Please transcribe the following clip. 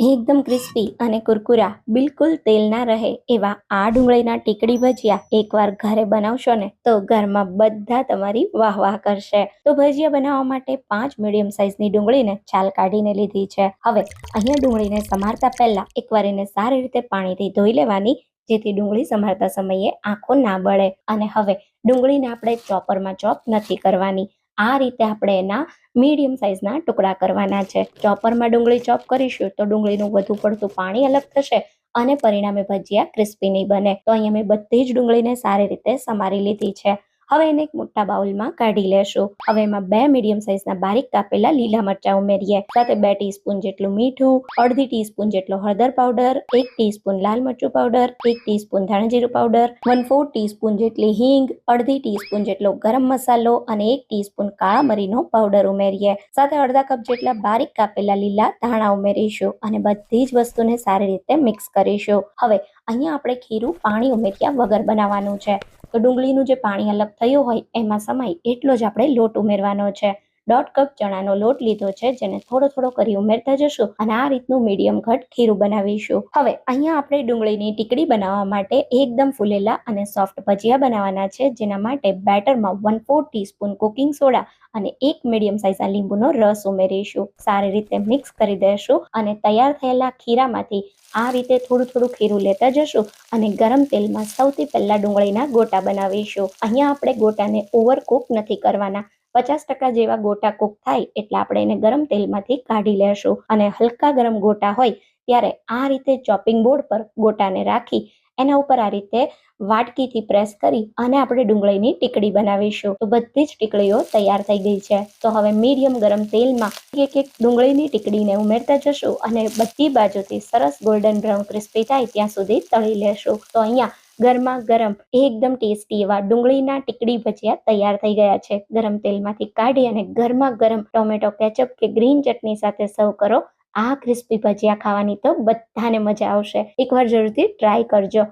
એકદમ ક્રિસ્પી અને કુરકુરા બિલકુલ તેલ ના રહે એવા આ ડુંગળીના ટીકડી ભજીયા એકવાર ઘરે બનાવશો ને તો ઘરમાં બધા તમારી વાહ વાહ કરશે. તો ભજીયા બનાવવા માટે 5 મીડિયમ સાઇઝની ડુંગળીને છાલ કાઢીને લીધી છે. હવે અહીંયા ડુંગળીને સમારતા પહેલા એકવાર એને સારી રીતે પાણીથી ધોઈ લેવાની, જેથી ડુંગળી સમારતા સમયે આંખો ના બળે. અને હવે ડુંગળીને આપણે ચોપરમાં ચોપ નથી કરવાની, આ રીતે આપણે એના મીડિયમ સાઇઝના ટુકડા કરવાના છે. ચોપરમાં ડુંગળી ચોપ કરીશું તો ડુંગળીનું વધુ પડતું પાણી અલગ થશે અને પરિણામે ભજીયા ક્રિસ્પી નહીં બને. તો અહીંયા મેં બધી જ ડુંગળીને સારી રીતે સમારી લીધી છે. હવે એને એક મોટા બાઉલમાં કાઢી લેશું. હવે એમાં 2 મીડિયમ સાઇઝના બારીક કાપેલા લીલા મરચાં ઉમેરીએ, સાથે 2 ટીસ્પૂન જેટલું મીઠું, અડધી ટીસ્પૂન જેટલો હળદર પાવડર, 1 ટીસ્પૂન લાલ મરચું પાવડર, 1 ટીસ્પૂન ધાણા જીરું પાવડર, 1/4 ટીસ્પૂન જેટલી હિંગ, અડધી ટીસ્પૂન જેટલો ગરમ મસાલો અને 1 ટીસ્પૂન કાળા મરીનો પાવડર ઉમેરીએ. સાથે અડધા કપ જેટલા બારીક કાપેલા લીલા ધાણા ઉમેરીશું અને બધી જ વસ્તુને સારી રીતે મિક્સ કરીશું. હવે અહીંયા આપણે ખીરું પાણી ઉમેર્યા વગર બનાવવાનું છે. તો ડુંગળીનું જે પાણી અલગ થયું હોય એમાં સમાય એટલો જ આપણે લોટ ઉમેરવાનો છે. 1/2 કપ ચણાનો લોટ લીધો છે, જેને થોડો થોડો કરી ઉમેરતા જશું અને આ રીતનું મીડિયમ ઘટ ખીરું બનાવીશું. હવે અહીંયા આપણે ડુંગળીની ટીકડી બનાવવા માટે એકદમ ફૂલેલા અને સોફ્ટ ભજીયા બનાવવાના છે, જેના માટે બેટરમાં 1/4 ટીસ્પૂન કુકિંગ સોડા અને 1 મીડિયમ સાઇઝના લીંબુનો રસ ઉમેરીશું. સારી રીતે મિક્સ કરી દેશું અને તૈયાર થયેલા ખીરામાંથી આ રીતે થોડું થોડું ખીરું લેતા જશું અને ગરમ તેલમાં સૌથી પહેલા ડુંગળીના ગોટા બનાવીશું. અહીંયા આપણે ગોટાને ઓવરકુક નથી કરવાના, 50% જેવા ગોટા કુક થાય એટલે આપણે એને ગરમ તેલમાંથી કાઢી લેશું અને હલકા ગરમ ગોટા હોય ત્યારે આ રીતે ચોપિંગ બોર્ડ પર ગોટાને રાખી એના ઉપર આ રીતે વાટકીથી પ્રેસ કરી અને આપણે ડુંગળીની ટીકડી બનાવીશું. તો બધી જ ટીકડીઓ તૈયાર થઈ ગઈ છે. તો હવે મીડિયમ ગરમ તેલમાં એક એક ડુંગળીની ટીકડીને ઉમેરતા જશું અને બધી બાજુથી સરસ ગોલ્ડન બ્રાઉન ક્રિસ્પી થાય ત્યાં સુધી તળી લેશું. તો અહીંયા ગરમા ગરમ એકદમ ટેસ્ટી એવા ડુંગળીના ટીકડી ભજીયા તૈયાર થઈ ગયા છે. ગરમ તેલમાંથી કાઢી અને ગરમા ગરમ ટોમેટો કેચઅપ કે ગ્રીન ચટણી સાથે સર્વ કરો. આ ક્રિસ્પી ભજીયા ખાવાની તો બધાને મજા આવશે. એકવાર જરૂરથી ટ્રાય કરજો.